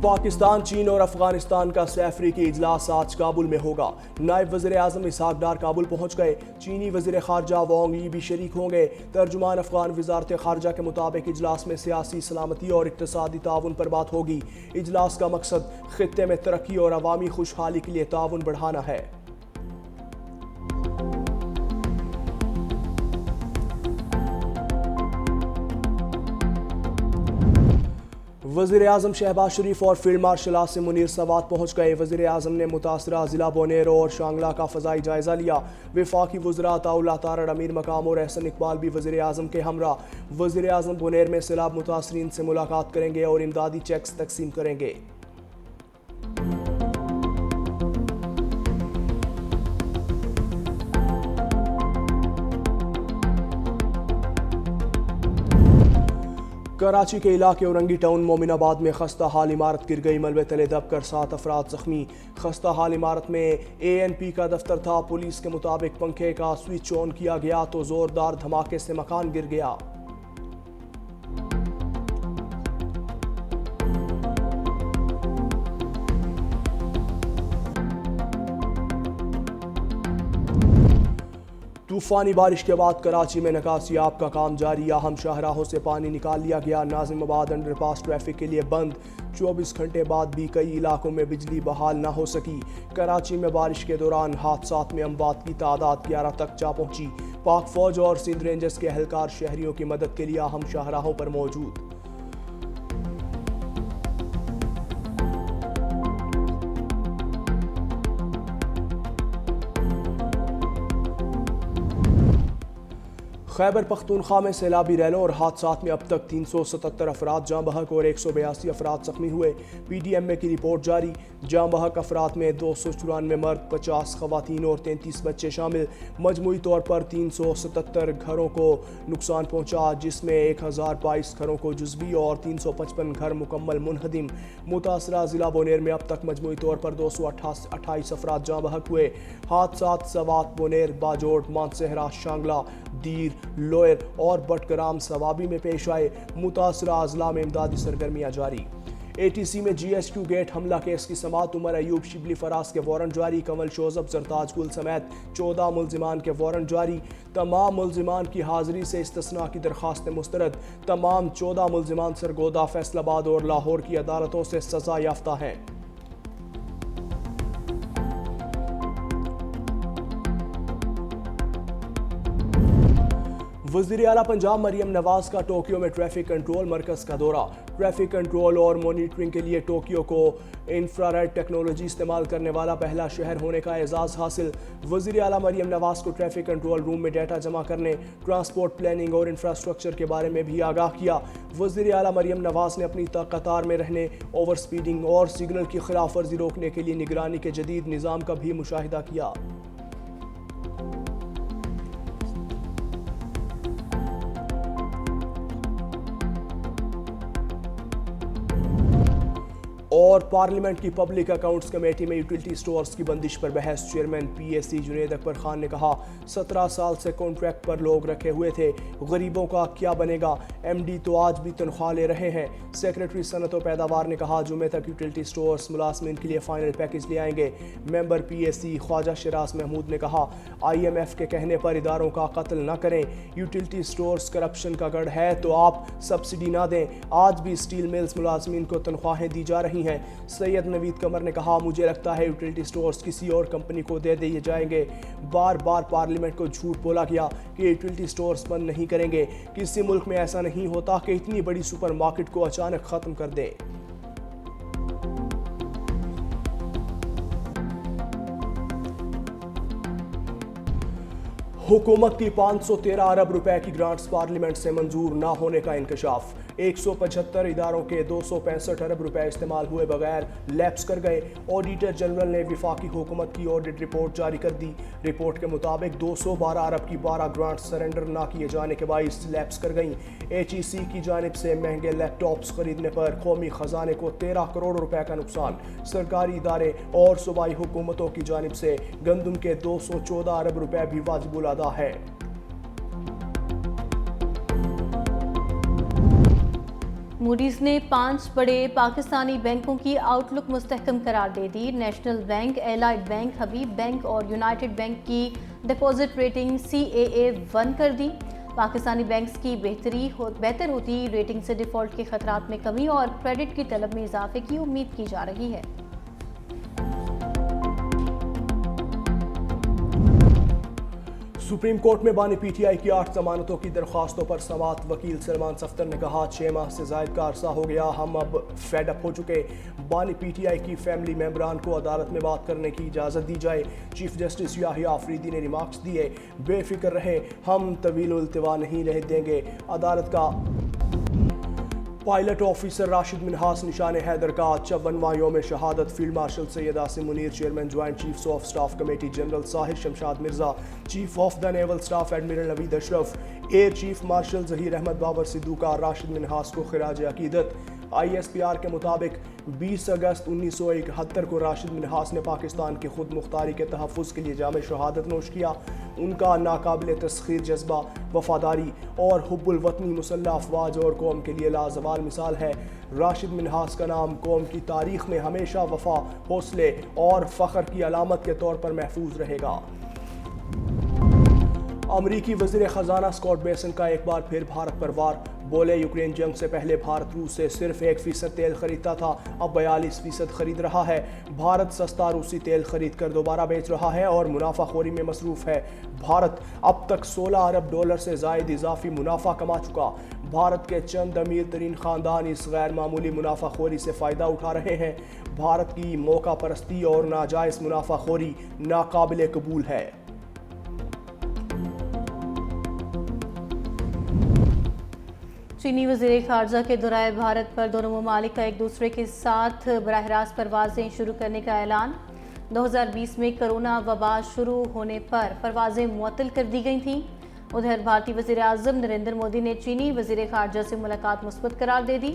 پاکستان، چین اور افغانستان کا افریقی اجلاس آج کابل میں ہوگا۔ نائب وزیر اعظم اسحاق ڈار کابل پہنچ گئے۔ چینی وزیر خارجہ وانگ ای بھی شریک ہوں گے۔ ترجمان افغان وزارت خارجہ کے مطابق اجلاس میں سیاسی، سلامتی اور اقتصادی تعاون پر بات ہوگی۔ اجلاس کا مقصد خطے میں ترقی اور عوامی خوشحالی کے لیے تعاون بڑھانا ہے۔ وزیر اعظم شہباز شریف اور فیلڈ مارشل عاصم منیر سوات پہنچ گئے۔ وزیر اعظم نے متاثرہ ضلع بونیر اور شانگلہ کا فضائی جائزہ لیا۔ وفاقی وزراء عطاء اللہ تارڑ، امیر مقام اور احسن اقبال بھی وزیر اعظم کے ہمراہ۔ وزیر اعظم بونیر میں سیلاب متاثرین سے ملاقات کریں گے اور امدادی چیکس تقسیم کریں گے۔ کراچی کے علاقے اورنگی ٹاؤن مومن آباد میں خستہ حال عمارت گر گئی۔ ملبے تلے دب کر 7 افراد زخمی۔ خستہ حال عمارت میں ANP کا دفتر تھا۔ پولیس کے مطابق پنکھے کا سوئچ آن کیا گیا تو زوردار دھماکے سے مکان گر گیا۔ طوفانی بارش کے بعد کراچی میں نکاسی آب کا کام جاری۔ اہم شاہراہوں سے پانی نکال لیا گیا۔ ناظم آباد انڈر پاس ٹریفک کے لیے بند۔ 24 گھنٹے بعد بھی کئی علاقوں میں بجلی بحال نہ ہو سکی۔ کراچی میں بارش کے دوران حادثات میں اموات کی تعداد 11 تک جا پہنچی۔ پاک فوج اور سندھ رینجرز کے اہلکار شہریوں کی مدد کے لیے اہم شاہراہوں پر موجود۔ خیبر پختونخوا میں سیلابی ریلوں اور حادثات میں اب تک 377 افراد جاں بحق اور 182 افراد زخمی ہوئے۔ PDMA کی رپورٹ جاری۔ جاں بحق افراد میں 294 مرد، 50 خواتین اور 33 بچے شامل۔ مجموعی طور پر 377 گھروں کو نقصان پہنچا، جس میں 1022 گھروں کو جزوی اور 355 گھر مکمل منہدم۔ متاثرہ ضلع بونیر میں اب تک مجموعی طور پر 228 افراد جاں بحق ہوئے۔ حادثات سوات، بونیر، باجوڑ، مانسہرہ، شانگلہ، دیر، لوئر اور بٹگرام سوابی میں پیش آئے۔ متاثرہ اضلاع میں امدادی سرگرمیاں جاری۔ ATC میں GHQ گیٹ حملہ کیس کی سماعت۔ عمر ایوب شبلی فراز کے وارنٹ جاری۔ کنول شوذب، زرتاج گل سمیت 14 ملزمان کے وارنٹ جاری۔ تمام ملزمان کی حاضری سے استثناء کی درخواستیں مسترد۔ تمام 14 ملزمان سرگودا، فیصل آباد اور لاہور کی عدالتوں سے سزا یافتہ ہیں۔ وزیر اعلیٰ پنجاب مریم نواز کا ٹوکیو میں ٹریفک کنٹرول مرکز کا دورہ۔ ٹریفک کنٹرول اور مانیٹرنگ کے لیے ٹوکیو کو انفرا ریڈ ٹیکنالوجی استعمال کرنے والا پہلا شہر ہونے کا اعزاز حاصل۔ وزیر اعلیٰ مریم نواز کو ٹریفک کنٹرول روم میں ڈیٹا جمع کرنے، ٹرانسپورٹ پلاننگ اور انفراسٹرکچر کے بارے میں بھی آگاہ کیا۔ وزیر اعلیٰ مریم نواز نے اپنی قطار میں رہنے، اوور سپیڈنگ اور سگنل کی خلاف ورزی روکنے کے لیے نگرانی کے جدید نظام کا بھی مشاہدہ کیا۔ اور پارلیمنٹ کی پبلک اکاؤنٹس کمیٹی میں یوٹیلٹی سٹورز کی بندش پر بحث۔ چیئرمین PAC جنید اکبر خان نے کہا 17 سال سے کانٹریکٹ پر لوگ رکھے ہوئے تھے، غریبوں کا کیا بنے گا؟ MD تو آج بھی تنخواہ لے رہے ہیں۔ سیکریٹری صنعت و پیداوار نے کہا جمعے تک یوٹیلٹی سٹورز ملازمین کے لیے فائنل پیکج لے آئیں گے۔ ممبر PAC خواجہ شراز محمود نے کہا IMF کے کہنے پر اداروں کا قتل نہ کریں۔ یوٹیلٹی سٹورز کرپشن کا گڑھ ہے تو آپ سبسڈی نہ دیں۔ آج بھی سٹیل ملز ملازمین کو تنخواہیں دی جا رہی ہیں۔ سید نوید قمر نے کہا مجھے لگتا ہے یوٹیلٹی سٹورز کسی اور کمپنی کو دے دیے جائیں گے۔ بار بار پارلیمنٹ کو جھوٹ بولا گیا کہ یوٹیلٹی سٹورز بند نہیں کریں گے۔ کسی ملک میں ایسا نہیں ہوتا کہ اتنی بڑی سپر مارکیٹ کو اچانک ختم کر دیں۔ حکومت کی 513 ارب روپے کی گرانٹس پارلیمنٹ سے منظور نہ ہونے کا انکشاف۔ 175 اداروں کے 265 ارب روپے استعمال ہوئے بغیر لیپس کر گئے۔ آڈیٹر جنرل نے وفاقی حکومت کی آڈٹ رپورٹ جاری کر دی۔ رپورٹ کے مطابق 212 ارب کی 12 گرانٹس سرنڈر نہ کیے جانے کے باعث لیپس کر گئیں۔ HEC کی جانب سے مہنگے لیپ ٹاپس خریدنے پر قومی خزانے کو 13 کروڑ روپے کا نقصان۔ سرکاری ادارے اور صوبائی حکومتوں کی جانب سے گندم کے 214 ارب روپے بھی واجب الادا ہے۔ मूडीज ने 5 बड़े पाकिस्तानी बैंकों की आउटलुक मुस्तहकम करार दे दी। नेशनल बैंक, एलाइड बैंक, हबीब बैंक और यूनाइटेड बैंक की डिपॉजिट रेटिंग CAA1 कर दी। पाकिस्तानी बैंक्स की बेहतर होती रेटिंग से डिफ़ॉल्ट के खतरात में कमी और क्रेडिट की तलब में इजाफे की उम्मीद की जा रही है। सुप्रीम कोर्ट में बानी PTI की 8 जमानतों की दरख्वास्तों पर समाअत। वकील सलमान सफ्तर ने कहा 6 माह से ज़ायद का अरसा हो गया, हम अब फेड अप हो चुके। बानी PTI की फैमिली मेंबरान को अदालत में बात करने की इजाज़त दी जाए। चीफ जस्टिस याहिया आफरीदी ने रिमार्क्स दिए, बेफिक्र रहे, हम तवील इल्तिवा नहीं रह देंगे। अदालत का पायलट ऑफिसर राशिद मिन्हास निशान हैदर का 54वां यौम शहादत। Field marshal Syed Asim Munir, chairman joint chiefs of staff committee general Sahir Shamshad Mirza, chief of the naval staff admiral Naveed Ashraf, air chief marshal Zaheer Ahmed Babar Sidhu का राशिद मिन्हास को खिराज अकीदत। ISPR के मुताबिक 20 अगस्त 1971 को राशिद मिन्हास ने पाकिस्तान की खुद मुख्तारी के तहफ़्फ़ुज़ के लिए जाम शहादत नोश किया। उनका नाकाबिल तस्खीर जज्बा, वफादारी और हुब्बुल वतनी मुसल्लह अफवाज और कौम के लिए लाजवाल मिसाल है। राशिद मिन्हास का नाम कौम की तारीख में हमेशा वफा, हौसले और फ़ख्र की अलामत के तौर पर महफूज रहेगा। अमरीकी वज़ीर ख़जाना स्कॉट बेसन का एक बार फिर भारत पर वार। बोले, यूक्रेन जंग से पहले भारत रूस से सिर्फ 1% तेल खरीदता था, अब 42% खरीद रहा है। भारत सस्ता रूसी तेल खरीद कर दोबारा बेच रहा है और मुनाफाखोरी में मसरूफ़ है। भारत अब तक $16 अरब से ज़ायद इजाफी मुनाफा कमा चुका। भारत के चंद अमीर तरीन ख़ानदान इस गैर मामूली मुनाफाखोरी से फ़ायदा उठा रहे हैं। भारत की मौका परस्ती और नाजायज़ मुनाफाखोरी नाकाबिल कबूल है। चीनी वज़ीर ख़ारजा के दौराए भारत पर दोनों ममालिक का एक दूसरे के साथ बराह रास्त परवाज़ें शुरू करने का ऐलान। 2020 में कोरोना वबा शुरू होने पर परवाज़ें मुअत्तल कर दी गई थीं। उधर भारतीय वज़ीर आज़म नरेंद्र मोदी ने चीनी वज़ीर ख़ारजा से मुलाकात मुस्बत करार दे दी।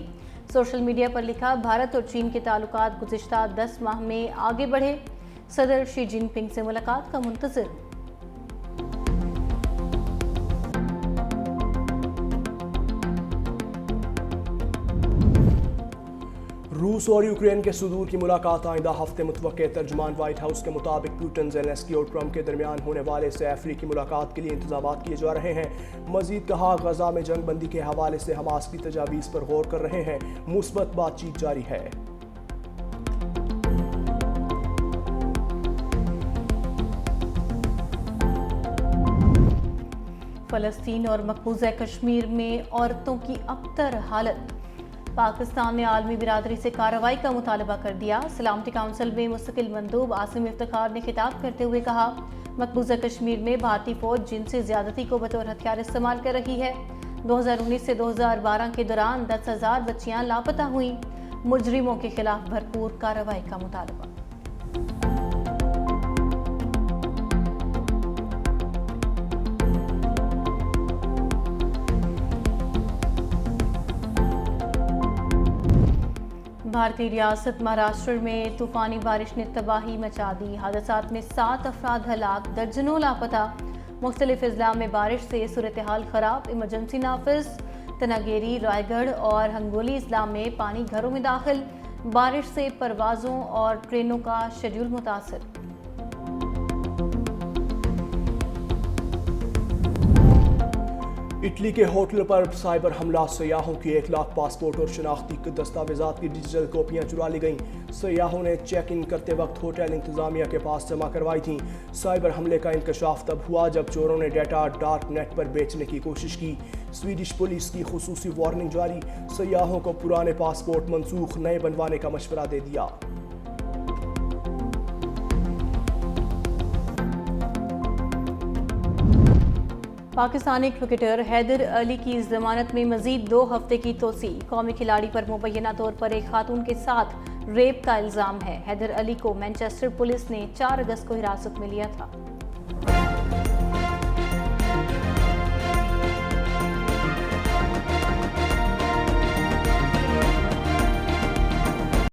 सोशल मीडिया पर लिखा, भारत और चीन के ताल्लुकात गुज़िश्ता 10 माह में आगे बढ़े, सदर शी जिनपिंग से मुलाकात का मुंतज़िर। रूस और यूक्रेन के सदूर की मुलाकात आइंदा हफ्ते मुतवक्के। तर्जुमान वाइट हाउस के मुताबिक पुतिन, ज़ेलेंस्की और ट्रंप के दरमियान होने वाले से अफ्रीकी मुलाकात के लिए इंतजामात किए जा रहे हैं। मजीद कहा, गजा में जंग बंदी के हवाले से हमास की तजावीज़ पर गौर कर रहे हैं। मुस्बत बातचीत जारी है। फ़लस्तीन और मकबूजा कश्मीर में औरतों की अबतर हालत। पाकिस्तान ने आलमी बिरादरी से कार्रवाई का मुतालबा कर दिया। सलामती काउंसिल में मुस्तकिल मंदूब आसिम इफ्तिखार ने खिताब करते हुए कहा, मकबूजा कश्मीर में भारतीय फौज जिनसी ज़्यादती को बतौर हथियार इस्तेमाल कर रही है। 2019 से 2012 के दौरान 10,000 बच्चियां लापता हुईं। मुजरिमों के खिलाफ भरपूर कार्रवाई का मुतालबा। भारतीय रियासत महाराष्ट्र में तूफानी बारिश ने तबाही मचा दी। हादसात में 7 अफराद हलाक, दर्जनों लापता। मुख्तलिफ अजला में बारिश से सूरत हाल खराब। इमरजेंसी नाफिज। तनागेरी, रायगढ़ और हंगोली अजला में पानी घरों में दाखिल। बारिश से परवाज़ों और ट्रेनों का शेड्यूल मुतासर। इटली के होटल पर साइबर हमला। सयाहों की 1 लाख पासपोर्ट और शनाख्ती दस्तावेजात की डिजिटल कॉपियां चुरा ली गईं। सयाहों ने चेक इन करते वक्त होटल इंतजामिया के पास जमा करवाई थीं। साइबर हमले का इंकशाफ तब हुआ जब चोरों ने डेटा डार्क नेट पर बेचने की कोशिश की। स्वीडिश पुलिस की खुसूसी वार्निंग जारी। सयाहों को पुराने पासपोर्ट मनसूख, नए बनवाने का मशवरा दे दिया। पाकिस्तानी क्रिकेटर हैदर अली की जमानत में मजीद 2 हफ्ते की तोसी। कौमी खिलाड़ी पर मुबैना तौर पर एक खातून के साथ रेप का इल्ज़ाम है। हैदर अली को मैनचेस्टर पुलिस ने 4 अगस्त को हिरासत में लिया था।